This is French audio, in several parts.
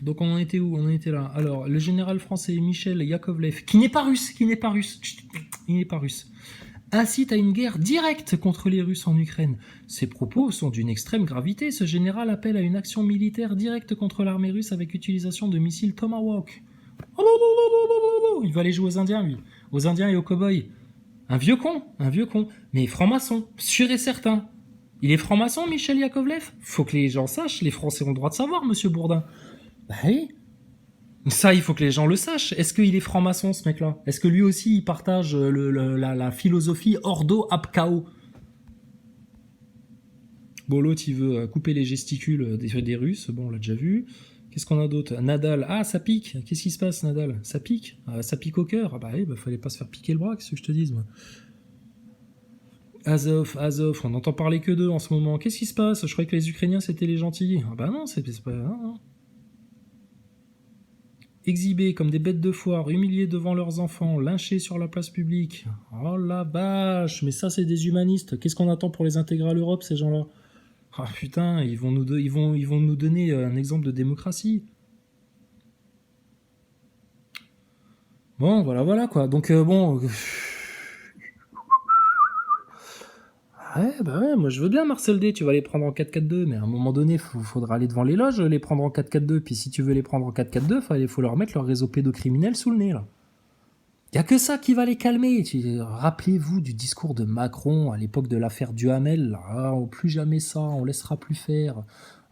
Donc on en était où? On en était là. Alors, le général français Michel Yakovlev, qui n'est pas russe, il n'est pas russe, incite à une guerre directe contre les Russes en Ukraine. Ses propos sont d'une extrême gravité. Ce général appelle à une action militaire directe contre l'armée russe avec utilisation de missiles Tomahawk. Il va aller jouer aux Indiens, lui. Aux Indiens et aux cow-boys. Un vieux con, mais franc-maçon, sûr et certain. Il est franc-maçon, Michel Yakovlev? Faut que les gens sachent, les Français ont le droit de savoir, monsieur Bourdin. Bah oui. Ça, il faut que les gens le sachent. Est-ce qu'il est franc-maçon, ce mec-là? Est-ce que lui aussi, il partage la philosophie Ordo ab Chao? Bon, l'autre, il veut couper les gesticules des Russes. Bon, on l'a déjà vu. Qu'est-ce qu'on a d'autre? Nadal. Ah, ça pique. Qu'est-ce qui se passe, Nadal? Ça pique. Ça pique au cœur. Ah bah oui, fallait pas se faire piquer le bras, qu'est-ce que je te dise, moi. Azov, on n'entend parler que d'eux en ce moment. Qu'est-ce qui se passe? Je croyais que les Ukrainiens, c'était les gentils. Ah bah non, c'est pas... Non. Exhibés comme des bêtes de foire, humiliés devant leurs enfants, lynchés sur la place publique. Oh la vache, mais ça c'est des humanistes. Qu'est-ce qu'on attend pour les intégrer à l'Europe, ces gens-là? Ah putain, ils vont nous donner un exemple de démocratie. Bon, voilà quoi. Donc bon... Ouais, bah ouais, moi je veux bien Marcel D, tu vas les prendre en 4-4-2, mais à un moment donné, faudra aller devant les loges, les prendre en 4-4-2, puis si tu veux les prendre en 4-4-2, faut leur mettre leur réseau pédocriminel sous le nez, là. Y a que ça qui va les calmer. Rappelez-vous du discours de Macron à l'époque de l'affaire Duhamel, là. Ah, plus jamais ça, on laissera plus faire,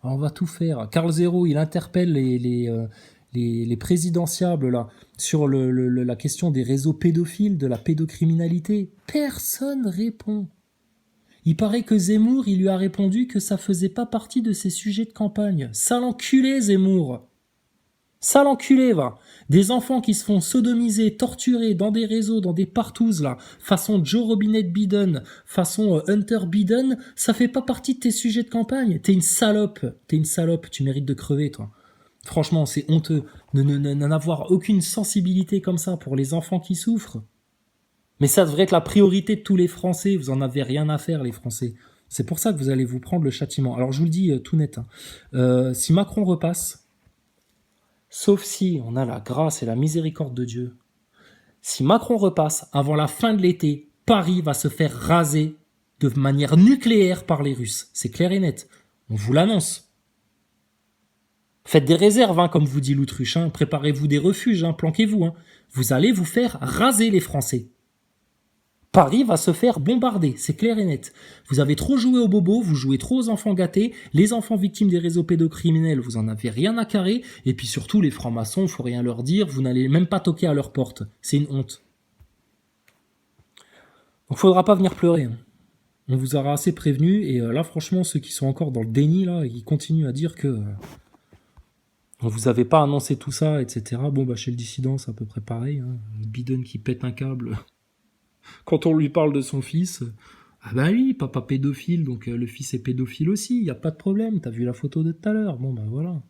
ah, on va tout faire. Karl Zéro, il interpelle les présidentiables, là, sur la question des réseaux pédophiles, de la pédocriminalité. Personne répond. Il paraît que Zemmour, il lui a répondu que ça faisait pas partie de ses sujets de campagne. Sale enculé, Zemmour. Sale enculé, va. Des enfants qui se font sodomiser, torturer dans des réseaux, dans des partouzes, là, façon Joe Robinette Biden, façon Hunter Biden, ça fait pas partie de tes sujets de campagne. T'es une salope. Tu mérites de crever, toi. Franchement, c'est honteux. N'avoir aucune sensibilité comme ça pour les enfants qui souffrent. Mais ça devrait être la priorité de tous les Français. Vous en avez rien à faire, les Français. C'est pour ça que vous allez vous prendre le châtiment. Alors je vous le dis tout net. Si Macron repasse, sauf si on a la grâce et la miséricorde de Dieu, si Macron repasse, avant la fin de l'été, Paris va se faire raser de manière nucléaire par les Russes. C'est clair et net. On vous l'annonce. Faites des réserves, hein, comme vous dit l'autruche. Hein. Préparez-vous des refuges, hein, planquez-vous. Hein. Vous allez vous faire raser, les Français. Paris va se faire bombarder, c'est clair et net. Vous avez trop joué aux bobos, vous jouez trop aux enfants gâtés, les enfants victimes des réseaux pédocriminels, vous en avez rien à carrer, et puis surtout les francs-maçons, faut rien leur dire, vous n'allez même pas toquer à leur porte. C'est une honte. Donc faudra pas venir pleurer. Hein. On vous aura assez prévenu, et là franchement, ceux qui sont encore dans le déni, là, ils continuent à dire que on vous avait pas annoncé tout ça, etc. Bon bah chez le dissident, c'est à peu près pareil. Hein. Biden qui pète un câble. Quand on lui parle de son fils, ah bah oui, papa pédophile, donc le fils est pédophile aussi, y a pas de problème, t'as vu la photo de tout à l'heure, bon bah voilà.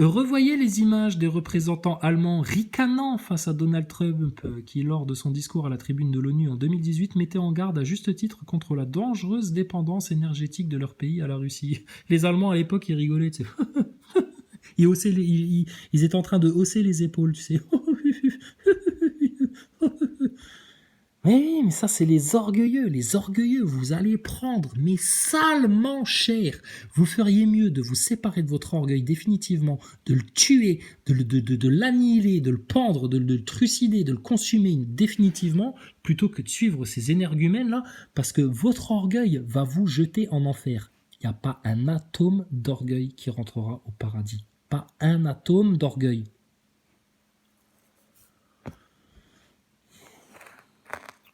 Revoyez les images des représentants allemands ricanant face à Donald Trump, qui lors de son discours à la tribune de l'ONU en 2018 mettait en garde à juste titre contre la dangereuse dépendance énergétique de leur pays à la Russie. Les Allemands à l'époque, ils rigolaient, tu sais. Ils étaient en train de hausser les épaules, tu sais. Mais oui, mais ça c'est les orgueilleux, vous allez prendre, mais salement cher. Vous feriez mieux de vous séparer de votre orgueil définitivement, de le tuer, de l'annihiler, de le pendre, de le trucider, de le consumer définitivement, plutôt que de suivre ces énergumènes-là, parce que votre orgueil va vous jeter en enfer. Il n'y a pas un atome d'orgueil qui rentrera au paradis. Pas un atome d'orgueil.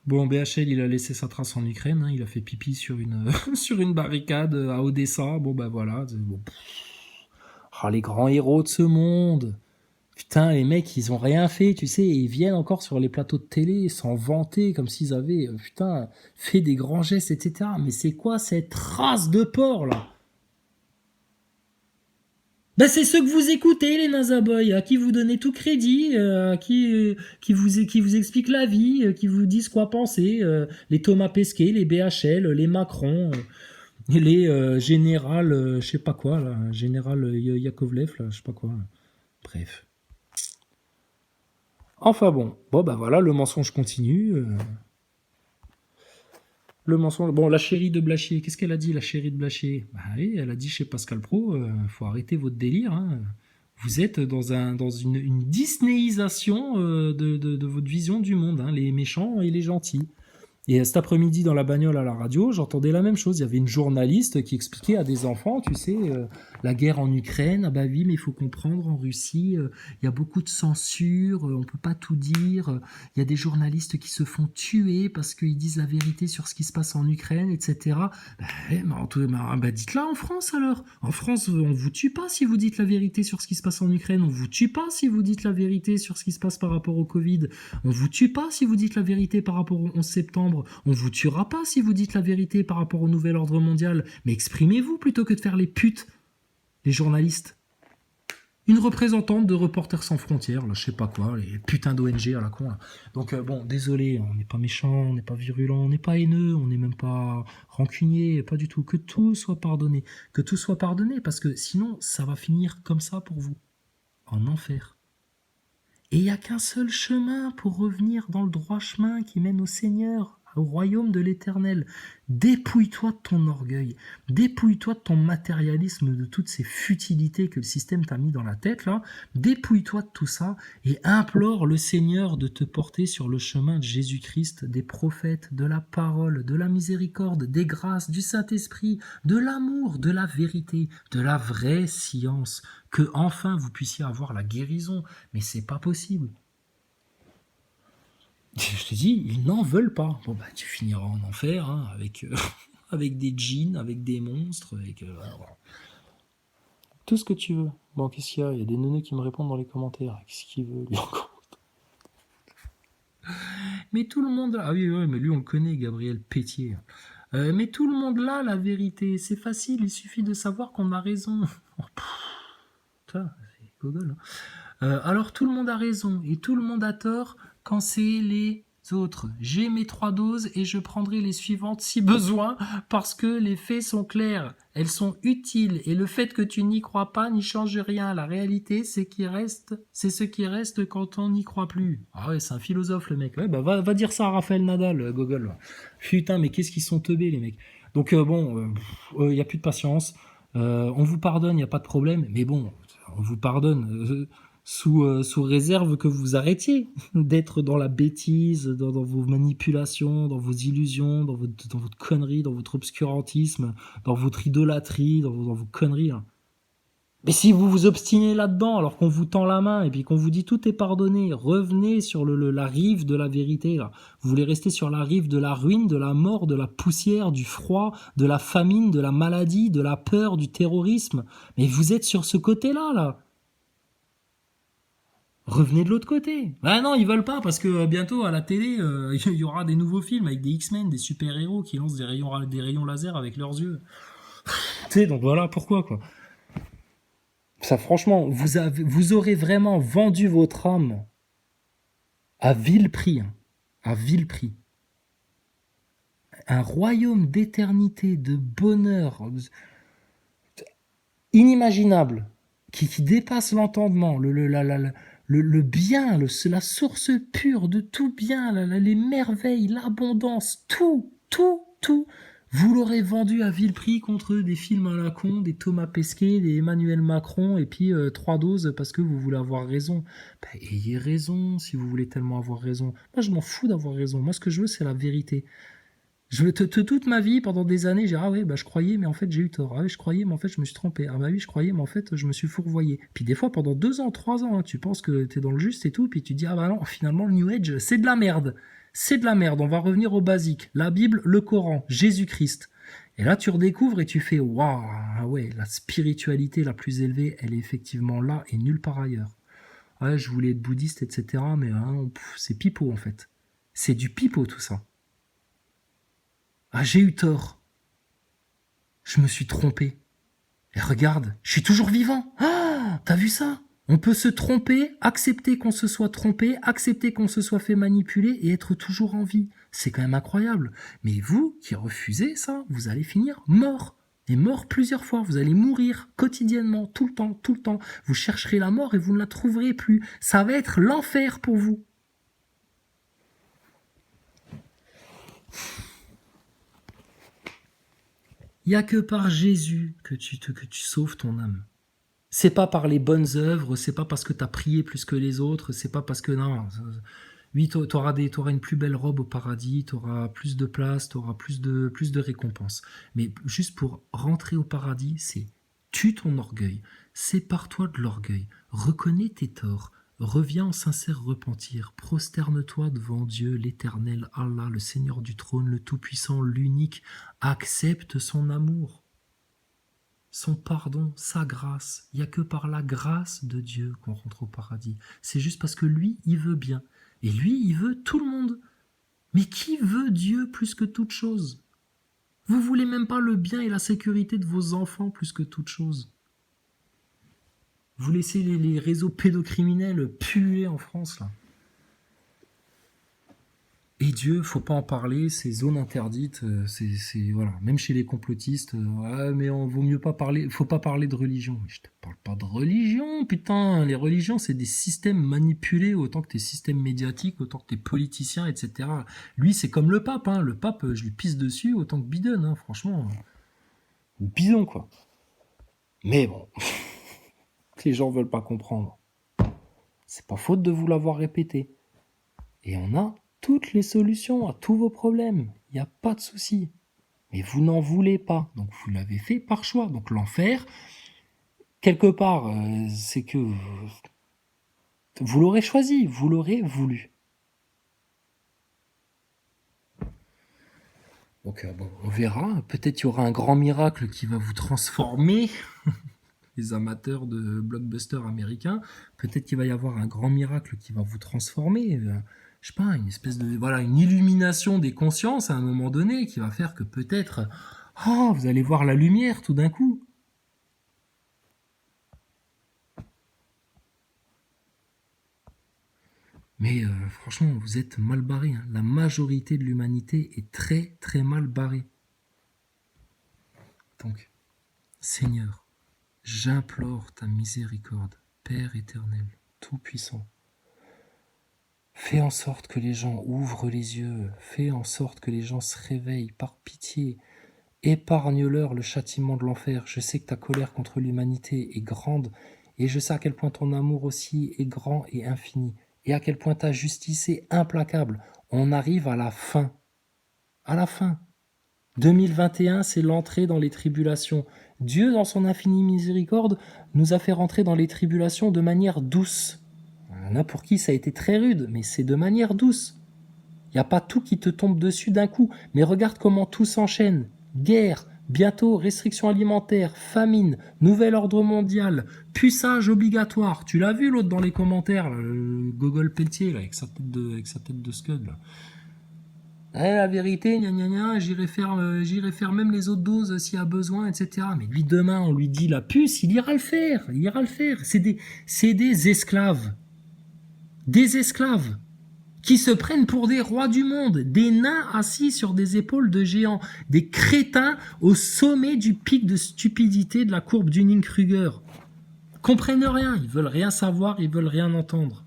Bon, BHL, il a laissé sa trace en Ukraine, hein, il a fait pipi sur une, sur une barricade à Odessa, bon bah voilà. Bon. Oh, les grands héros de ce monde. Putain, les mecs, ils ont rien fait, tu sais, et ils viennent encore sur les plateaux de télé s'en vanter comme s'ils avaient, putain, fait des grands gestes, etc. Mais c'est quoi cette race de porc, là? Ben c'est ceux que vous écoutez, les Nazaboys, à qui vous donnez tout crédit, qui vous expliquent la vie, qui vous disent quoi penser, les Thomas Pesquet, les BHL, les Macron. Les général, je sais pas quoi, là, général Yakovlev, là, je sais pas quoi. Bref. Enfin bon, bah voilà, le mensonge continue. Le mensonge. Bon, la chérie de Blachier, qu'est-ce qu'elle a dit, la chérie de Blachier? Bah oui, elle a dit chez Pascal Pro, faut arrêter votre délire, hein. Vous êtes dans une Disneyisation de votre vision du monde, hein, les méchants et les gentils. Et cet après-midi, dans la bagnole à la radio, j'entendais la même chose. Il y avait une journaliste qui expliquait à des enfants, tu sais, la guerre en Ukraine. Ah bah oui, mais il faut comprendre, en Russie, il y a beaucoup de censure, on peut pas tout dire. Il y a des journalistes qui se font tuer parce qu'ils disent la vérité sur ce qui se passe en Ukraine, etc. Bah, dites-la en France alors. En France, on vous tue pas si vous dites la vérité sur ce qui se passe en Ukraine. On vous tue pas si vous dites la vérité sur ce qui se passe par rapport au Covid. On vous tue pas si vous dites la vérité par rapport au 11 septembre. On vous tuera pas si vous dites la vérité par rapport au nouvel ordre mondial. Mais exprimez-vous plutôt que de faire les putes, les journalistes. Une représentante de Reporters sans frontières, là, je sais pas quoi, les putains d'ONG à la con. Là. Donc bon, désolé, on n'est pas méchant, on n'est pas virulent, on n'est pas haineux, on n'est même pas rancunier, pas du tout. Que tout soit pardonné. Que tout soit pardonné, parce que sinon, ça va finir comme ça pour vous. En enfer. Et il n'y a qu'un seul chemin pour revenir dans le droit chemin qui mène au Seigneur, au royaume de l'Éternel. Dépouille-toi de ton orgueil, dépouille-toi de ton matérialisme, de toutes ces futilités que le système t'a mis dans la tête, là. Dépouille-toi de tout ça et implore le Seigneur de te porter sur le chemin de Jésus-Christ, des prophètes, de la parole, de la miséricorde, des grâces, du Saint-Esprit, de l'amour, de la vérité, de la vraie science, que enfin vous puissiez avoir la guérison. Mais c'est pas possible. Je te dis, ils n'en veulent pas. Bon, bah, tu finiras en enfer, hein, avec, avec des djinns, avec des monstres, avec. Voilà. Tout ce que tu veux. Bon, qu'est-ce qu'il y a? Il y a des neuneux qui me répondent dans les commentaires. Qu'est-ce qu'il veut, lui, encore? Mais tout le monde. Ah oui, ouais, mais lui, on le connaît, Gabriel Pétier. Mais tout le monde là, la vérité. C'est facile, il suffit de savoir qu'on a raison. Oh, putain, c'est gogol. Hein. Alors tout le monde a raison et tout le monde a tort quand c'est les autres. J'ai mes 3 doses et je prendrai les suivantes si besoin parce que les faits sont clairs, elles sont utiles et le fait que tu n'y crois pas n'y change rien. La réalité c'est ce qui reste quand on n'y croit plus. Ah ouais, c'est un philosophe le mec. Ouais, bah va dire ça à Raphaël Nadal, Gogol. Putain, mais qu'est-ce qu'ils sont teubés les mecs. Donc bon, il y a plus de patience. On vous pardonne, il y a pas de problème, mais bon, on vous pardonne. Sous réserve que vous arrêtiez d'être dans la bêtise, dans vos manipulations, dans vos illusions, dans votre connerie, dans votre obscurantisme, dans votre idolâtrie, dans vos conneries. Hein. Mais si vous vous obstinez là-dedans, alors qu'on vous tend la main et puis qu'on vous dit tout est pardonné, revenez sur la rive de la vérité. Là. Vous voulez rester sur la rive de la ruine, de la mort, de la poussière, du froid, de la famine, de la maladie, de la peur, du terrorisme. Mais vous êtes sur ce côté-là, là. Revenez de l'autre côté. Ah non, ils veulent pas parce que bientôt à la télé, il y aura des nouveaux films avec des X-Men, des super-héros qui lancent des rayons laser avec leurs yeux. Tu sais, donc voilà pourquoi quoi. Ça franchement, vous aurez vraiment vendu votre âme à vil prix. Hein. À vil prix. Un royaume d'éternité, de bonheur inimaginable qui dépasse l'entendement, le bien, la source pure de tout bien, les merveilles, l'abondance, tout, vous l'aurez vendu à vil prix contre des films à la con, des Thomas Pesquet, des Emmanuel Macron, et puis 3 doses parce que vous voulez avoir raison. Bah, ayez raison si vous voulez tellement avoir raison. Moi, je m'en fous d'avoir raison. Moi, ce que je veux, c'est la vérité. Toute ma vie, pendant des années, j'ai dit, ah ouais, bah je croyais, mais en fait j'ai eu tort. Ah ouais, je croyais, mais en fait je me suis trompé. Ah bah oui, je croyais, mais en fait je me suis fourvoyé. Puis des fois, pendant 2 ans, 3 ans, hein, tu penses que t'es dans le juste et tout, puis tu dis, ah bah non, finalement le New Age, c'est de la merde. C'est de la merde, on va revenir au basique. La Bible, le Coran, Jésus-Christ. Et là, tu redécouvres et tu fais, waouh, ah ouais, la spiritualité la plus élevée, elle est effectivement là et nulle part ailleurs. Ouais, je voulais être bouddhiste, etc., mais hein, c'est pipeau en fait. C'est du pipeau tout ça. Ah, j'ai eu tort. Je me suis trompé. Et regarde, je suis toujours vivant. Ah, t'as vu ça? On peut se tromper, accepter qu'on se soit trompé, accepter qu'on se soit fait manipuler et être toujours en vie. C'est quand même incroyable. Mais vous, qui refusez ça, vous allez finir mort. Et mort plusieurs fois, vous allez mourir quotidiennement, tout le temps, tout le temps. Vous chercherez la mort et vous ne la trouverez plus. Ça va être l'enfer pour vous. Il n'y a que par Jésus que tu sauves ton âme. C'est pas par les bonnes œuvres, c'est pas parce que tu as prié plus que les autres, c'est pas parce que non. Oui, t'auras une plus belle robe au paradis, t'auras plus de place, t'auras plus de récompenses. Mais juste pour rentrer au paradis, c'est tue ton orgueil, sépare-toi de l'orgueil, reconnais tes torts, reviens en sincère repentir, prosterne-toi devant Dieu, l'Éternel, Allah, le Seigneur du trône, le Tout-Puissant, l'unique, accepte son amour, son pardon, sa grâce. Il n'y a que par la grâce de Dieu qu'on rentre au paradis. C'est juste parce que lui, il veut bien. Et lui, il veut tout le monde. Mais qui veut Dieu plus que toute chose? Vous voulez même pas le bien et la sécurité de vos enfants plus que toute chose. Vous laissez les réseaux pédocriminels puer en France, là. Et Dieu, faut pas en parler, c'est zone interdite, c'est voilà, même chez les complotistes, ouais, mais on vaut mieux pas parler, faut pas parler de religion. Mais je te parle pas de religion, putain, les religions c'est des systèmes manipulés autant que tes systèmes médiatiques, autant que tes politiciens, etc. Lui c'est comme le pape, hein, le pape je lui pisse dessus autant que Biden, hein, franchement, ou bison quoi. Mais bon, les gens veulent pas comprendre. C'est pas faute de vous l'avoir répété. Et on a toutes les solutions à tous vos problèmes. Il n'y a pas de souci. Mais vous n'en voulez pas. Donc vous l'avez fait par choix. Donc l'enfer, quelque part, c'est que vous l'aurez choisi, vous l'aurez voulu. Donc bon, on verra. Peut-être il y aura un grand miracle qui va vous transformer. Les amateurs de blockbusters américains, peut-être qu'il va y avoir un grand miracle qui va vous transformer. Je sais pas, une espèce de une illumination des consciences à un moment donné qui va faire que peut-être vous allez voir la lumière tout d'un coup. Mais franchement, vous êtes mal barrés. Hein. La majorité de l'humanité est très très mal barrée. Donc, Seigneur, j'implore ta miséricorde, Père éternel, tout-puissant. Fais en sorte que les gens ouvrent les yeux, fais en sorte que les gens se réveillent par pitié. Épargne-leur le châtiment de l'enfer. Je sais que ta colère contre l'humanité est grande, et je sais à quel point ton amour aussi est grand et infini, et à quel point ta justice est implacable. On arrive à la fin. À la fin. 2021, c'est l'entrée dans les tribulations. Dieu, dans son infinie miséricorde, nous a fait rentrer dans les tribulations de manière douce. Il y en a pour qui ça a été très rude, mais c'est de manière douce. Il n'y a pas tout qui te tombe dessus d'un coup, mais regarde comment tout s'enchaîne. Guerre, bientôt restrictions alimentaires, famine, nouvel ordre mondial, puçage obligatoire. Tu l'as vu l'autre dans les commentaires, là, le Gogol Pelletier, là, avec sa tête de scud. Là. La vérité, gna gna gna, j'irai faire même les autres doses s'il y a besoin, etc. Mais lui, demain, on lui dit la puce, il ira le faire. C'est des esclaves. Des esclaves qui se prennent pour des rois du monde, des nains assis sur des épaules de géants, des crétins au sommet du pic de stupidité de la courbe Dunning-Kruger. Comprennent rien, ils veulent rien savoir, ils veulent rien entendre.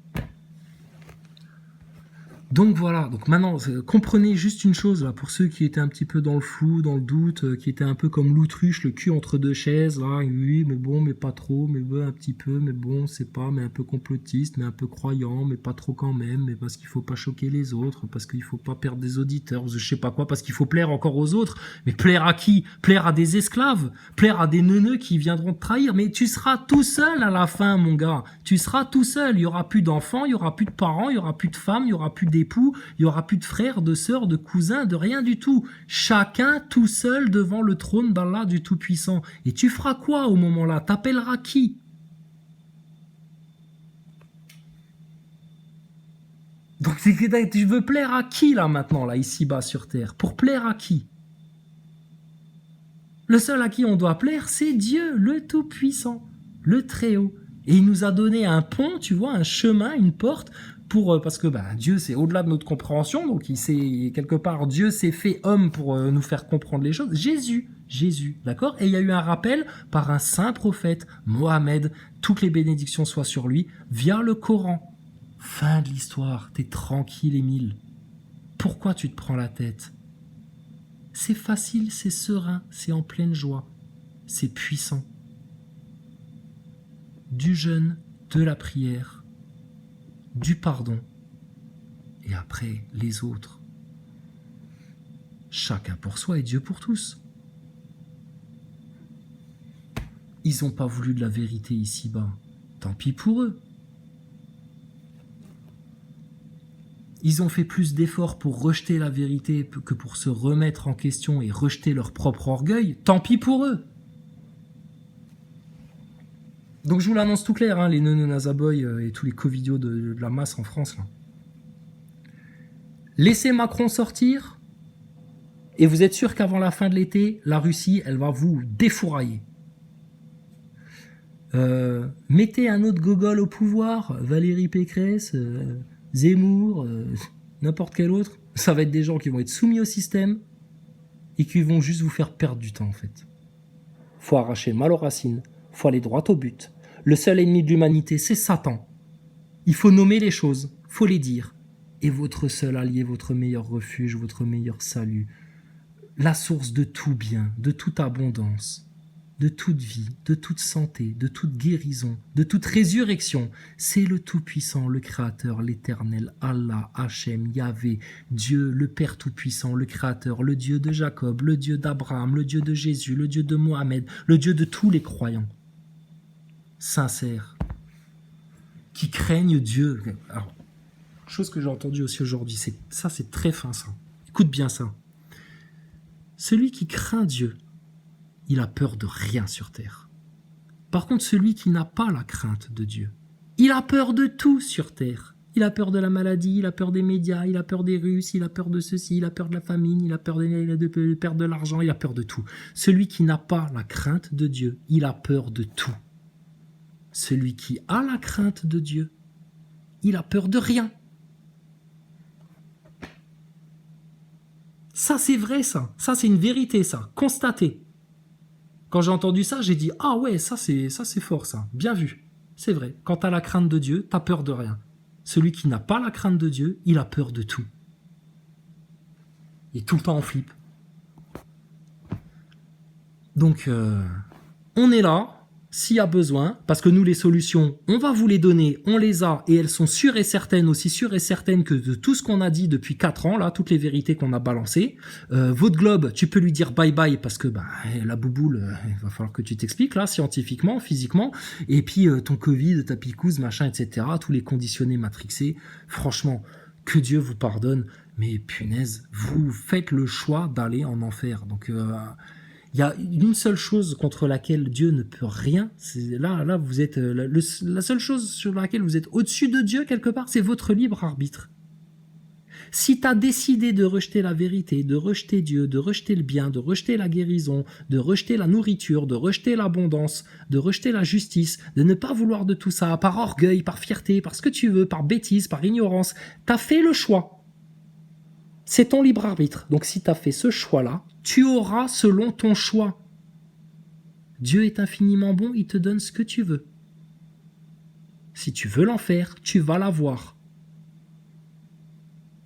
Donc voilà, donc maintenant, comprenez juste une chose, là, pour ceux qui étaient un petit peu dans le flou, dans le doute, qui étaient un peu comme l'autruche, le cul entre deux chaises, là, oui, mais bon, mais pas trop, mais bon, un petit peu, mais bon, c'est pas, mais un peu complotiste, mais un peu croyant, mais pas trop quand même, mais parce qu'il faut pas choquer les autres, parce qu'il faut pas perdre des auditeurs, je sais pas quoi, parce qu'il faut plaire encore aux autres, mais plaire à qui? Plaire à des esclaves, plaire à des neuneux qui viendront te trahir, mais tu seras tout seul à la fin, mon gars, tu seras tout seul, il y aura plus d'enfants, il y aura plus de parents, il y aura plus de femmes, il y aura plus d'époux, il y aura plus de frères, de sœurs, de cousins, de rien du tout. Chacun tout seul devant le trône d'Allah du Tout-Puissant. Et tu feras quoi au moment-là? T'appelleras qui? Donc tu veux plaire à qui là maintenant, là, ici-bas sur Terre? Pour plaire à qui? Le seul à qui on doit plaire, c'est Dieu, le Tout-Puissant, le Très-Haut. Et il nous a donné un pont, tu vois, un chemin, une porte, parce que Dieu, c'est au-delà de notre compréhension, donc quelque part, Dieu s'est fait homme pour nous faire comprendre les choses. Jésus, d'accord? Et il y a eu un rappel par un saint prophète, Mohammed, toutes les bénédictions soient sur lui, via le Coran. Fin de l'histoire, t'es tranquille, Émile. Pourquoi tu te prends la tête? C'est facile, c'est serein, c'est en pleine joie, c'est puissant. Du jeûne, de la prière, du pardon, et après les autres. Chacun pour soi et Dieu pour tous. Ils n'ont pas voulu de la vérité ici-bas. Tant pis pour eux. Ils ont fait plus d'efforts pour rejeter la vérité que pour se remettre en question et rejeter leur propre orgueil. Tant pis pour eux. Donc je vous l'annonce tout clair, les neuneux Nazaboy et tous les covidios de la masse en France. Là. Laissez Macron sortir et vous êtes sûr qu'avant la fin de l'été, la Russie, elle va vous défourailler. Mettez un autre gogol au pouvoir, Valérie Pécresse, Zemmour, n'importe quel autre, ça va être des gens qui vont être soumis au système et qui vont juste vous faire perdre du temps en fait. Faut arracher le mal aux racines, faut aller droit au but. Le seul ennemi de l'humanité, c'est Satan. Il faut nommer les choses, faut les dire. Et votre seul allié, votre meilleur refuge, votre meilleur salut, la source de tout bien, de toute abondance, de toute vie, de toute santé, de toute guérison, de toute résurrection. C'est le Tout-Puissant, le Créateur, l'Éternel, Allah, Hachem, Yahvé, Dieu, le Père Tout-Puissant, le Créateur, le Dieu de Jacob, le Dieu d'Abraham, le Dieu de Jésus, le Dieu de Mohamed, le Dieu de tous les croyants. Sincères, qui craignent Dieu. Alors, chose que j'ai entendue aussi aujourd'hui, c'est très fin ça. Écoute bien ça. Celui qui craint Dieu, il a peur de rien sur terre. Par contre, celui qui n'a pas la crainte de Dieu, il a peur de tout sur terre. Il a peur de la maladie, il a peur des médias, il a peur des Russes, il a peur de ceci, il a peur de la famine, il a peur de perdre de l'argent, il a peur de tout. Celui qui n'a pas la crainte de Dieu, il a peur de tout. Celui qui a la crainte de Dieu, il a peur de rien. Ça, c'est vrai, ça. Ça, c'est une vérité, ça. Constaté. Quand j'ai entendu ça, j'ai dit « Ah ouais, ça c'est fort, ça. Bien vu. » C'est vrai. Quand tu as la crainte de Dieu, tu as peur de rien. Celui qui n'a pas la crainte de Dieu, il a peur de tout. Il est tout le temps en flip. Donc, on est là, s'il y a besoin, parce que nous, les solutions, on va vous les donner, on les a, et elles sont sûres et certaines, aussi sûres et certaines que de tout ce qu'on a dit depuis 4 ans, là, toutes les vérités qu'on a balancées. Votre globe, tu peux lui dire bye-bye, parce que la bouboule, il va falloir que tu t'expliques, là, scientifiquement, physiquement, et puis ton Covid, ta picouse, machin, etc., tous les conditionnés matrixés, franchement, que Dieu vous pardonne, mais punaise, vous faites le choix d'aller en enfer, donc... il y a une seule chose contre laquelle Dieu ne peut rien. C'est là, vous êtes la seule chose sur laquelle vous êtes au-dessus de Dieu quelque part, c'est votre libre arbitre. Si tu as décidé de rejeter la vérité, de rejeter Dieu, de rejeter le bien, de rejeter la guérison, de rejeter la nourriture, de rejeter l'abondance, de rejeter la justice, de ne pas vouloir de tout ça, par orgueil, par fierté, par ce que tu veux, par bêtise, par ignorance, tu as fait le choix. C'est ton libre arbitre. Donc si tu as fait ce choix-là, tu auras selon ton choix. Dieu est infiniment bon, il te donne ce que tu veux. Si tu veux l'enfer, tu vas l'avoir.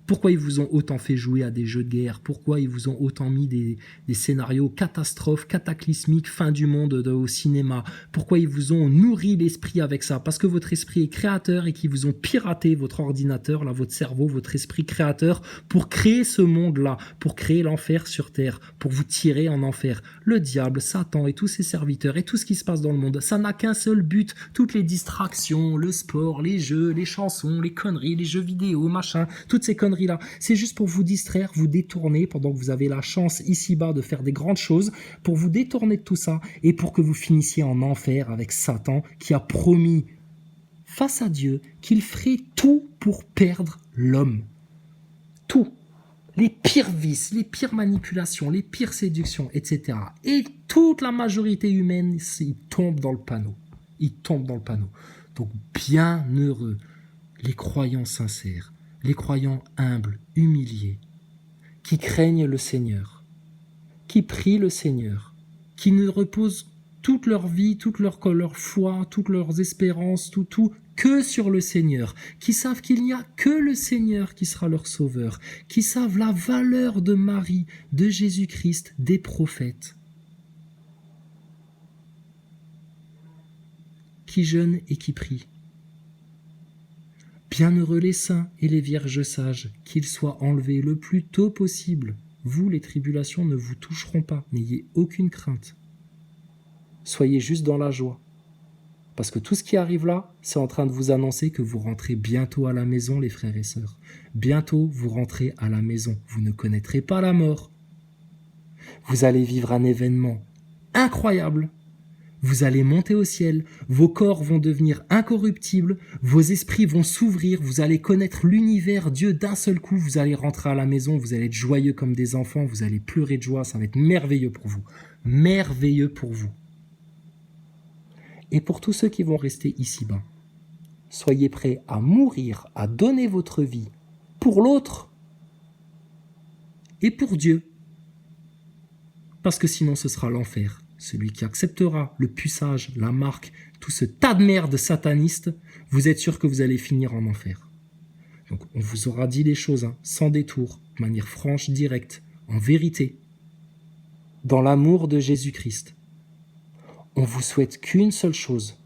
Pourquoi ils vous ont autant fait jouer à des jeux de guerre? Pourquoi ils vous ont autant mis des scénarios catastrophes, cataclysmiques, fin du monde au cinéma? Pourquoi ils vous ont nourri l'esprit avec ça? Parce que votre esprit est créateur et qu'ils vous ont piraté votre ordinateur, là, votre cerveau, votre esprit créateur, pour créer ce monde-là, pour créer l'enfer sur Terre, pour vous tirer en enfer. Le diable, Satan et tous ses serviteurs et tout ce qui se passe dans le monde, ça n'a qu'un seul but. Toutes les distractions, le sport, les jeux, les chansons, les conneries, les jeux vidéo, machin, toutes ces conneries là, c'est juste pour vous distraire, vous détourner pendant que vous avez la chance ici-bas de faire des grandes choses, pour vous détourner de tout ça et pour que vous finissiez en enfer avec Satan qui a promis face à Dieu qu'il ferait tout pour perdre l'homme. Tout. Les pires vices, les pires manipulations, les pires séductions, etc. Et toute la majorité humaine, ils tombent dans le panneau. Ils tombent dans le panneau. Donc, bien heureux les croyants sincères, les croyants humbles, humiliés, qui craignent le Seigneur, qui prient le Seigneur, qui ne reposent toute leur vie, toute leur foi, toutes leurs espérances, tout, que sur le Seigneur, qui savent qu'il n'y a que le Seigneur qui sera leur sauveur, qui savent la valeur de Marie, de Jésus-Christ, des prophètes, qui jeûnent et qui prient. Bienheureux les saints et les vierges sages, qu'ils soient enlevés le plus tôt possible. Vous, les tribulations ne vous toucheront pas, n'ayez aucune crainte. Soyez juste dans la joie. Parce que tout ce qui arrive là, c'est en train de vous annoncer que vous rentrez bientôt à la maison, les frères et sœurs. Bientôt, vous rentrez à la maison. Vous ne connaîtrez pas la mort. Vous allez vivre un événement incroyable. Vous allez monter au ciel, vos corps vont devenir incorruptibles, vos esprits vont s'ouvrir, vous allez connaître l'univers, Dieu d'un seul coup, vous allez rentrer à la maison, vous allez être joyeux comme des enfants, vous allez pleurer de joie, ça va être merveilleux pour vous. Merveilleux pour vous. Et pour tous ceux qui vont rester ici-bas, soyez prêts à mourir, à donner votre vie pour l'autre et pour Dieu. Parce que sinon ce sera l'enfer. Celui qui acceptera le puçage, la marque, tout ce tas de merde sataniste, vous êtes sûr que vous allez finir en enfer. Donc on vous aura dit les choses, sans détour, de manière franche, directe, en vérité, dans l'amour de Jésus-Christ. On vous souhaite qu'une seule chose,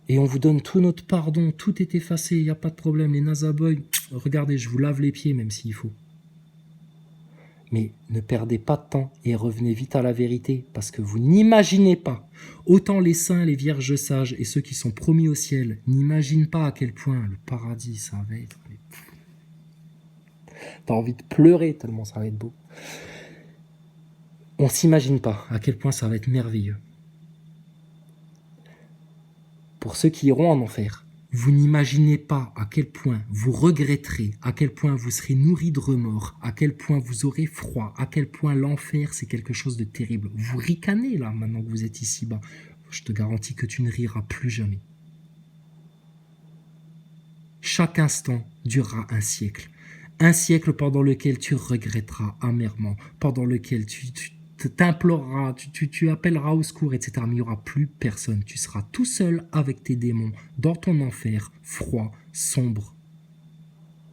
et on vous donne tout notre pardon, tout est effacé, il n'y a pas de problème, les nazaboys, regardez, je vous lave les pieds même s'il faut. Mais ne perdez pas de temps et revenez vite à la vérité, parce que vous n'imaginez pas, autant les saints, les vierges sages et ceux qui sont promis au ciel, n'imaginent pas à quel point le paradis, ça va être... T'as envie de pleurer tellement ça va être beau. On s'imagine pas à quel point ça va être merveilleux. Pour ceux qui iront en enfer, vous n'imaginez pas à quel point vous regretterez, à quel point vous serez nourri de remords, à quel point vous aurez froid, à quel point l'enfer c'est quelque chose de terrible. Vous ricanez là maintenant que vous êtes ici-bas. Je te garantis que tu ne riras plus jamais. Chaque instant durera un siècle. Un siècle pendant lequel tu regretteras amèrement, pendant lequel tu t'imploreras, tu appelleras au secours, etc. Mais il n'y aura plus personne. Tu seras tout seul avec tes démons, dans ton enfer, froid, sombre.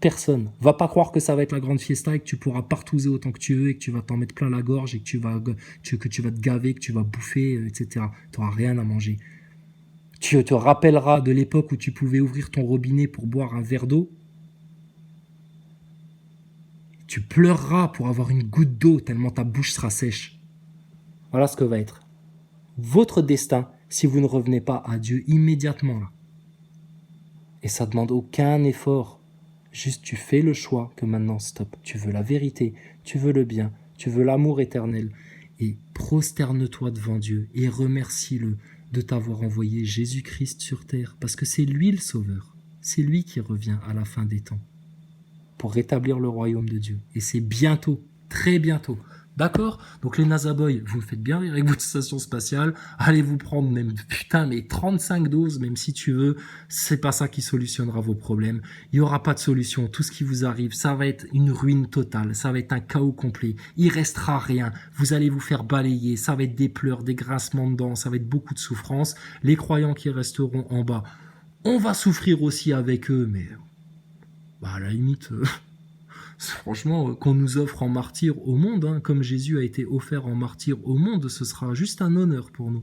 Personne. Va pas croire que ça va être la grande fiesta et que tu pourras partouzer autant que tu veux et que tu vas t'en mettre plein la gorge et que tu vas te gaver, que tu vas bouffer, etc. Tu n'auras rien à manger. Tu te rappelleras de l'époque où tu pouvais ouvrir ton robinet pour boire un verre d'eau. Tu pleureras pour avoir une goutte d'eau tellement ta bouche sera sèche. Voilà ce que va être votre destin si vous ne revenez pas à Dieu immédiatement là. Et ça ne demande aucun effort. Juste tu fais le choix que maintenant stop. Tu veux la vérité, tu veux le bien, tu veux l'amour éternel. Et prosterne-toi devant Dieu et remercie-le de t'avoir envoyé Jésus-Christ sur terre. Parce que c'est lui le sauveur. C'est lui qui revient à la fin des temps pour rétablir le royaume de Dieu. Et c'est bientôt, très bientôt. D'accord? Donc les nazaboys, vous me faites bien rire avec votre station spatiale. Allez vous prendre même, mais 35 doses, même si tu veux. C'est pas ça qui solutionnera vos problèmes. Il y aura pas de solution. Tout ce qui vous arrive, ça va être une ruine totale. Ça va être un chaos complet. Il restera rien. Vous allez vous faire balayer. Ça va être des pleurs, des grincements de dents. Ça va être beaucoup de souffrance. Les croyants qui resteront en bas, on va souffrir aussi avec eux, mais à la limite... Franchement, qu'on nous offre en martyr au monde, comme Jésus a été offert en martyr au monde, ce sera juste un honneur pour nous.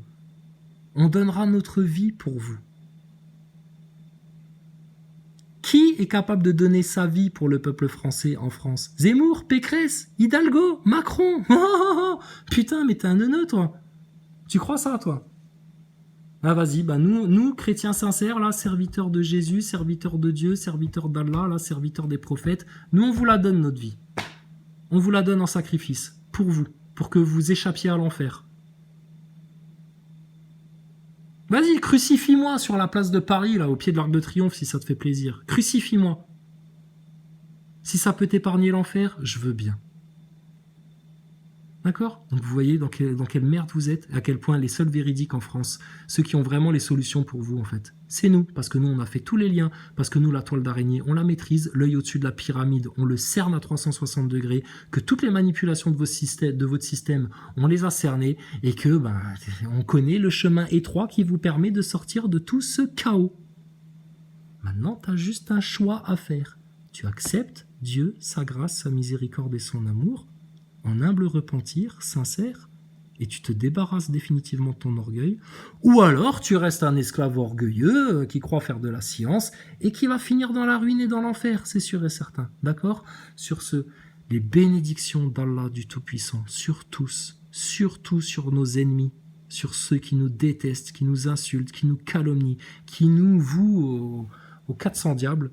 On donnera notre vie pour vous. Qui est capable de donner sa vie pour le peuple français en France? Zemmour, Pécresse, Hidalgo, Macron. Putain, mais t'es un neuneu, toi. Tu crois ça, toi? Ah vas-y, nous, chrétiens sincères, là, serviteurs de Jésus, serviteurs de Dieu, serviteurs d'Allah, là, serviteurs des prophètes, nous on vous la donne notre vie. On vous la donne en sacrifice, pour vous, pour que vous échappiez à l'enfer. Vas-y, crucifie-moi sur la place de Paris, là, au pied de l'Arc de Triomphe, si ça te fait plaisir. Crucifie-moi. Si ça peut t'épargner l'enfer, je veux bien. D'accord? Donc vous voyez dans quelle merde vous êtes, à quel point les seuls véridiques en France, ceux qui ont vraiment les solutions pour vous en fait, c'est nous, parce que nous on a fait tous les liens, parce que nous la toile d'araignée, on la maîtrise, l'œil au-dessus de la pyramide, on le cerne à 360 degrés, que toutes les manipulations de votre système, on les a cernées, et que on connaît le chemin étroit qui vous permet de sortir de tout ce chaos. Maintenant, tu as juste un choix à faire. Tu acceptes Dieu, sa grâce, sa miséricorde et son amour, en humble repentir, sincère, et tu te débarrasses définitivement de ton orgueil, ou alors tu restes un esclave orgueilleux qui croit faire de la science et qui va finir dans la ruine et dans l'enfer, c'est sûr et certain. D'accord? Sur ce, les bénédictions d'Allah du Tout-Puissant, sur tous, surtout sur nos ennemis, sur ceux qui nous détestent, qui nous insultent, qui nous calomnient, qui nous vouent aux 400 diables,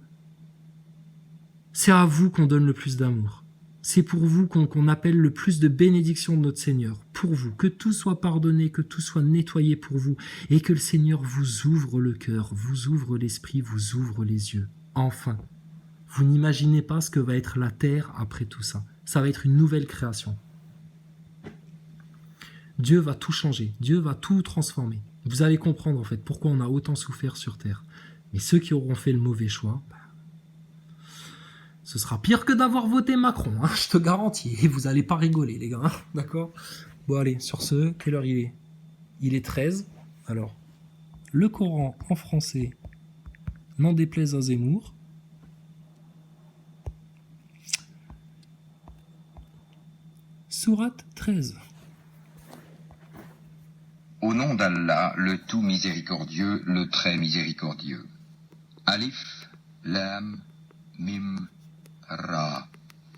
c'est à vous qu'on donne le plus d'amour. C'est pour vous qu'on appelle le plus de bénédictions de notre Seigneur. Pour vous, que tout soit pardonné, que tout soit nettoyé pour vous, et que le Seigneur vous ouvre le cœur, vous ouvre l'esprit, vous ouvre les yeux. Enfin, vous n'imaginez pas ce que va être la terre après tout ça. Ça va être une nouvelle création. Dieu va tout changer, Dieu va tout transformer. Vous allez comprendre en fait pourquoi on a autant souffert sur terre. Mais ceux qui auront fait le mauvais choix, ce sera pire que d'avoir voté Macron, hein, je te garantis. Et vous allez pas rigoler, les gars, hein, d'accord? Bon, allez, sur ce, quelle heure il est? Il est 13. Alors, le Coran en français, n'en déplaise à Zemmour. Sourate 13. Au nom d'Allah, le tout miséricordieux, le très miséricordieux. Alif, Lam, Mim, Ra.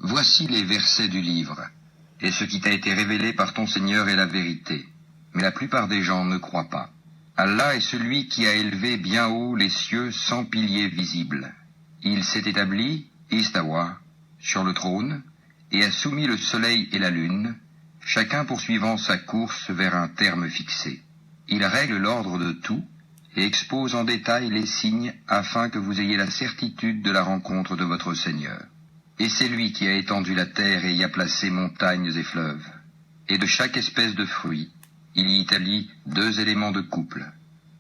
Voici les versets du livre. Et ce qui t'a été révélé par ton Seigneur est la vérité. Mais la plupart des gens ne croient pas. Allah est celui qui a élevé bien haut les cieux sans piliers visibles. Il s'est établi, Istawa, sur le trône, et a soumis le soleil et la lune, chacun poursuivant sa course vers un terme fixé. Il règle l'ordre de tout et expose en détail les signes afin que vous ayez la certitude de la rencontre de votre Seigneur. Et c'est lui qui a étendu la terre et y a placé montagnes et fleuves. Et de chaque espèce de fruit, il y établit 2 éléments de couple.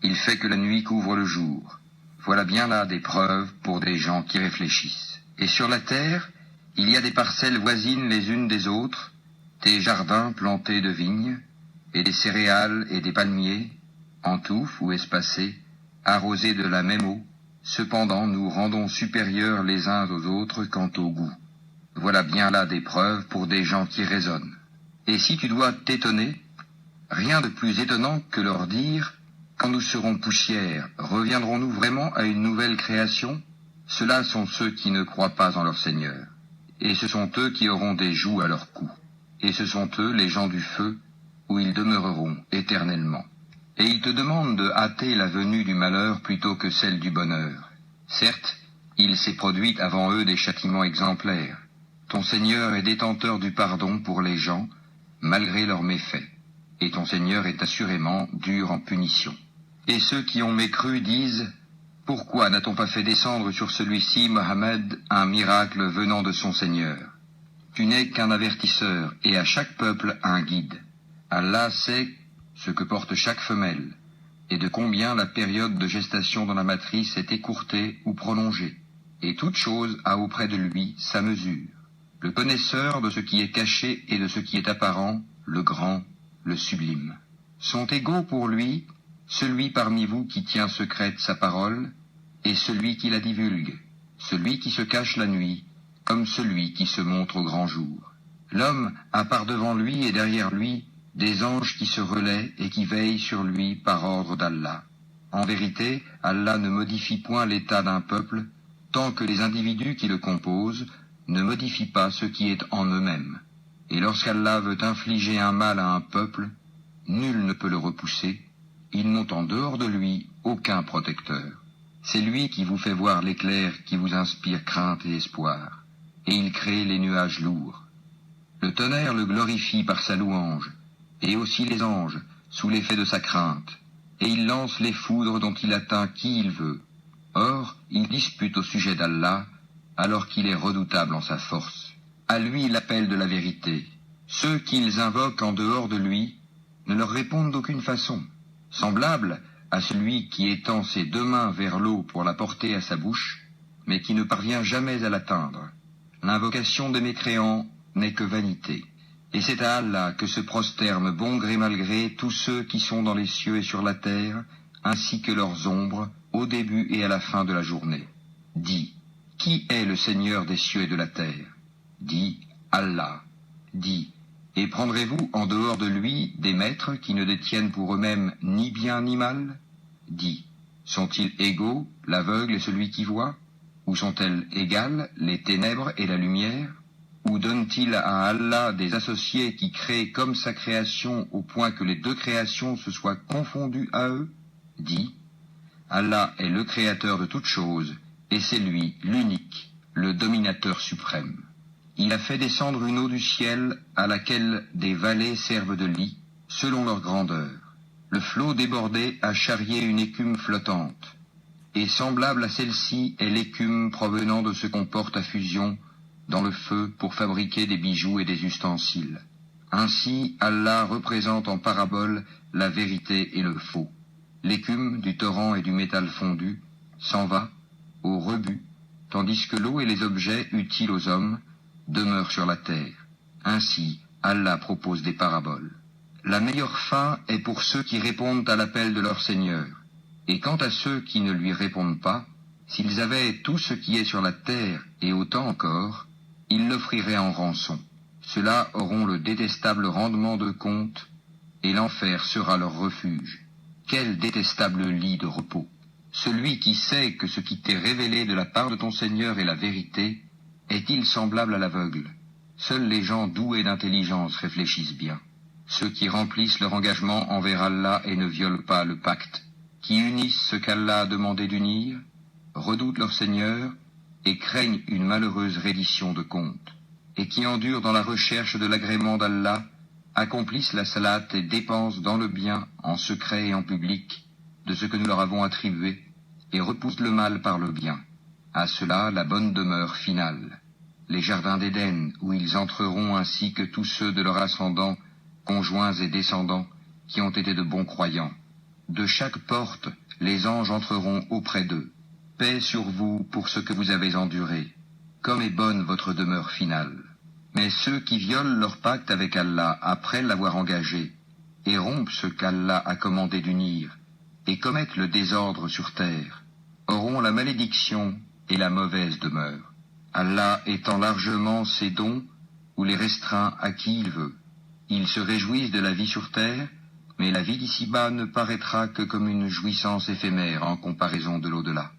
Il fait que la nuit couvre le jour. Voilà bien là des preuves pour des gens qui réfléchissent. Et sur la terre, il y a des parcelles voisines les unes des autres, des jardins plantés de vignes, et des céréales et des palmiers, en touffes ou espacés, arrosés de la même eau. Cependant, nous rendons supérieurs les uns aux autres quant au goût. Voilà bien là des preuves pour des gens qui raisonnent. Et si tu dois t'étonner, rien de plus étonnant que leur dire, quand nous serons poussière, reviendrons-nous vraiment à une nouvelle création? Ceux-là sont ceux qui ne croient pas en leur Seigneur. Et ce sont eux qui auront des jougs à leur cou. Et ce sont eux, les gens du feu, où ils demeureront éternellement. Et ils te demandent de hâter la venue du malheur plutôt que celle du bonheur. Certes, il s'est produit avant eux des châtiments exemplaires. Ton Seigneur est détenteur du pardon pour les gens, malgré leurs méfaits. Et ton Seigneur est assurément dur en punition. Et ceux qui ont mécru disent, « Pourquoi n'a-t-on pas fait descendre sur celui-ci, Mohammed, un miracle venant de son Seigneur? Tu n'es qu'un avertisseur, et à chaque peuple un guide. Allah sait ce que porte chaque femelle, et de combien la période de gestation dans la matrice est écourtée ou prolongée. Et toute chose a auprès de lui sa mesure. Le connaisseur de ce qui est caché et de ce qui est apparent, le grand, le sublime. Sont égaux pour lui celui parmi vous qui tient secrète sa parole, et celui qui la divulgue, celui qui se cache la nuit, comme celui qui se montre au grand jour. L'homme a par devant lui et derrière lui des anges qui se relaient et qui veillent sur lui par ordre d'Allah. En vérité, Allah ne modifie point l'état d'un peuple, tant que les individus qui le composent ne modifient pas ce qui est en eux-mêmes. Et lorsqu'Allah veut infliger un mal à un peuple, nul ne peut le repousser, ils n'ont en dehors de lui aucun protecteur. C'est lui qui vous fait voir l'éclair qui vous inspire crainte et espoir, et il crée les nuages lourds. Le tonnerre le glorifie par sa louange, et aussi les anges, sous l'effet de sa crainte, et il lance les foudres dont il atteint qui il veut. Or, il dispute au sujet d'Allah, alors qu'il est redoutable en sa force. À lui l'appel de la vérité. Ceux qu'ils invoquent en dehors de lui ne leur répondent d'aucune façon, semblable à celui qui étend ses deux mains vers l'eau pour la porter à sa bouche, mais qui ne parvient jamais à l'atteindre. L'invocation des mécréants n'est que vanité. Et c'est à Allah que se prosternent bon gré mal gré tous ceux qui sont dans les cieux et sur la terre, ainsi que leurs ombres, au début et à la fin de la journée. Dis, qui est le Seigneur des cieux et de la terre? Dis, Allah. Dis, et prendrez-vous en dehors de lui des maîtres qui ne détiennent pour eux-mêmes ni bien ni mal? Dis, sont-ils égaux, l'aveugle et celui qui voit? Ou sont-elles égales, les ténèbres et la lumière? Ou donne-t-il à Allah des associés qui créent comme sa création au point que les deux créations se soient confondues à eux? Dis, Allah est le créateur de toutes choses, et c'est lui, l'unique, le dominateur suprême. Il a fait descendre une eau du ciel à laquelle des vallées servent de lit, selon leur grandeur. Le flot débordé a charrié une écume flottante, et semblable à celle-ci est l'écume provenant de ce qu'on porte à fusion dans le feu pour fabriquer des bijoux et des ustensiles. Ainsi, Allah représente en parabole la vérité et le faux. L'écume du torrent et du métal fondu s'en va au rebut, tandis que l'eau et les objets utiles aux hommes demeurent sur la terre. Ainsi, Allah propose des paraboles. La meilleure fin est pour ceux qui répondent à l'appel de leur Seigneur. Et quant à ceux qui ne lui répondent pas, s'ils avaient tout ce qui est sur la terre et autant encore, ils l'offriraient en rançon. Ceux-là auront le détestable rendement de compte, et l'enfer sera leur refuge. Quel détestable lit de repos! Celui qui sait que ce qui t'est révélé de la part de ton Seigneur est la vérité, est-il semblable à l'aveugle? Seuls les gens doués d'intelligence réfléchissent bien. Ceux qui remplissent leur engagement envers Allah et ne violent pas le pacte, qui unissent ce qu'Allah a demandé d'unir, redoutent leur Seigneur et craignent une malheureuse reddition de compte, et qui endurent dans la recherche de l'agrément d'Allah, accomplissent la salate et dépensent dans le bien, en secret et en public, de ce que nous leur avons attribué, et repoussent le mal par le bien. À cela la bonne demeure finale, les jardins d'Éden, où ils entreront ainsi que tous ceux de leur ascendant, conjoints et descendants, qui ont été de bons croyants. De chaque porte, les anges entreront auprès d'eux. Paix sur vous pour ce que vous avez enduré. Comme est bonne votre demeure finale. Mais ceux qui violent leur pacte avec Allah après l'avoir engagé, et rompent ce qu'Allah a commandé d'unir, et commettent le désordre sur terre, auront la malédiction et la mauvaise demeure. Allah étend largement ses dons, ou les restreint à qui il veut. Ils se réjouissent de la vie sur terre, mais la vie d'ici-bas ne paraîtra que comme une jouissance éphémère en comparaison de l'au-delà.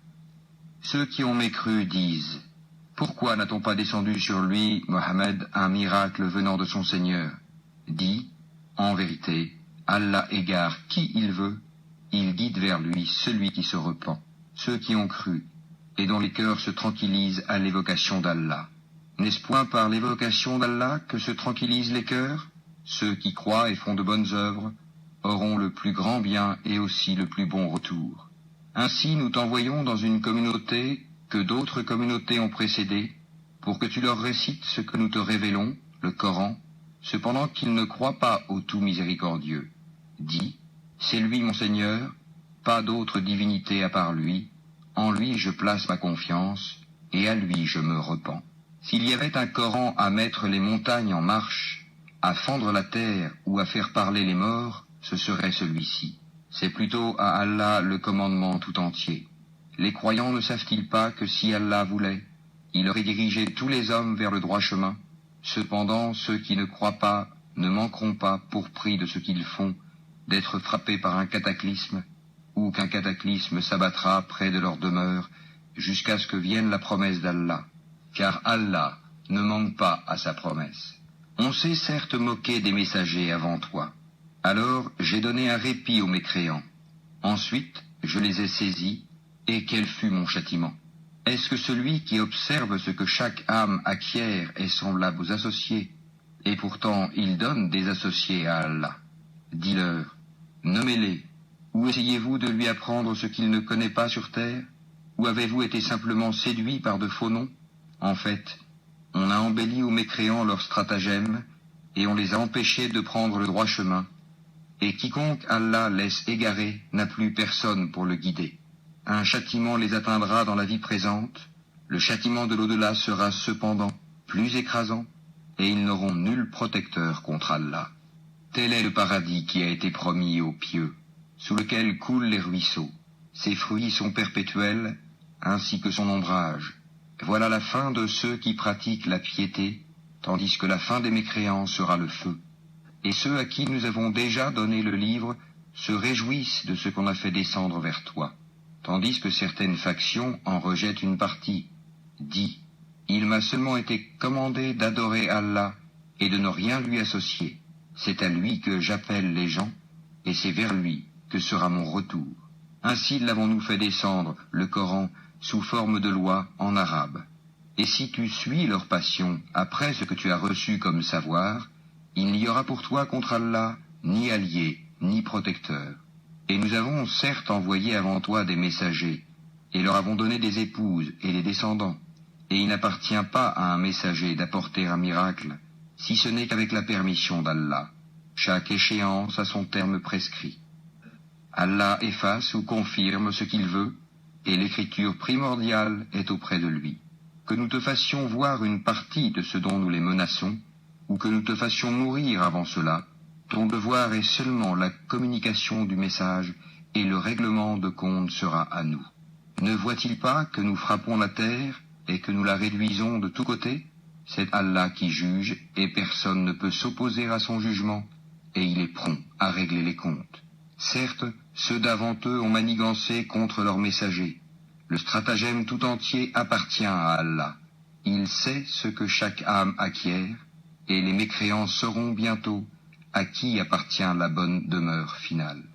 Ceux qui ont mécru disent, « Pourquoi n'a-t-on pas descendu sur lui, Mohammed, un miracle venant de son Seigneur ?» Dis, en vérité, Allah égare qui il veut, il guide vers lui celui qui se repent, ceux qui ont cru, et dont les cœurs se tranquillisent à l'évocation d'Allah. N'est-ce point par l'évocation d'Allah que se tranquillisent les cœurs? Ceux qui croient et font de bonnes œuvres auront le plus grand bien et aussi le plus bon retour. Ainsi nous t'envoyons dans une communauté que d'autres communautés ont précédé, pour que tu leur récites ce que nous te révélons, le Coran, cependant qu'ils ne croient pas au tout miséricordieux. Dis, c'est lui mon Seigneur, pas d'autre divinité à part lui, en lui je place ma confiance, et à lui je me repens. S'il y avait un Coran à mettre les montagnes en marche, à fendre la terre ou à faire parler les morts, ce serait celui-ci. C'est plutôt à Allah le commandement tout entier. Les croyants ne savent-ils pas que si Allah voulait, il aurait dirigé tous les hommes vers le droit chemin? Cependant, ceux qui ne croient pas ne manqueront pas, pour prix de ce qu'ils font, d'être frappés par un cataclysme, ou qu'un cataclysme s'abattra près de leur demeure, jusqu'à ce que vienne la promesse d'Allah. Car Allah ne manque pas à sa promesse. On s'est certes moqué des messagers avant toi. Alors j'ai donné un répit aux mécréants. Ensuite, je les ai saisis, et quel fut mon châtiment? Est-ce que celui qui observe ce que chaque âme acquiert est semblable aux associés, et pourtant il donne des associés à Allah? Dis-leur, nommez-les, ou essayez-vous de lui apprendre ce qu'il ne connaît pas sur terre? Ou avez-vous été simplement séduits par de faux noms? En fait, on a embelli aux mécréants leurs stratagèmes, et on les a empêchés de prendre le droit chemin. Et quiconque Allah laisse égarer n'a plus personne pour le guider. Un châtiment les atteindra dans la vie présente, le châtiment de l'au-delà sera cependant plus écrasant, et ils n'auront nul protecteur contre Allah. Tel est le paradis qui a été promis aux pieux, sous lequel coulent les ruisseaux. Ses fruits sont perpétuels, ainsi que son ombrage. Voilà la fin de ceux qui pratiquent la piété, tandis que la fin des mécréants sera le feu. Et ceux à qui nous avons déjà donné le livre se réjouissent de ce qu'on a fait descendre vers toi, tandis que certaines factions en rejettent une partie. Dis, il m'a seulement été commandé d'adorer Allah et de ne rien lui associer. C'est à lui que j'appelle les gens, et c'est vers lui que sera mon retour. Ainsi l'avons-nous fait descendre, le Coran, sous forme de loi en arabe. Et si tu suis leur passion après ce que tu as reçu comme savoir, il n'y aura pour toi contre Allah ni allié, ni protecteur. Et nous avons certes envoyé avant toi des messagers, et leur avons donné des épouses et des descendants. Et il n'appartient pas à un messager d'apporter un miracle, si ce n'est qu'avec la permission d'Allah. Chaque échéance a son terme prescrit. Allah efface ou confirme ce qu'il veut, et l'écriture primordiale est auprès de lui. Que nous te fassions voir une partie de ce dont nous les menaçons, ou que nous te fassions mourir avant cela, ton devoir est seulement la communication du message, et le règlement de compte sera à nous. Ne voit-il pas que nous frappons la terre, et que nous la réduisons de tous côtés? C'est Allah qui juge, et personne ne peut s'opposer à son jugement, et il est prompt à régler les comptes. Certes, ceux d'avant eux ont manigancé contre leurs messagers. Le stratagème tout entier appartient à Allah. Il sait ce que chaque âme acquiert, et les mécréants sauront bientôt à qui appartient la bonne demeure finale.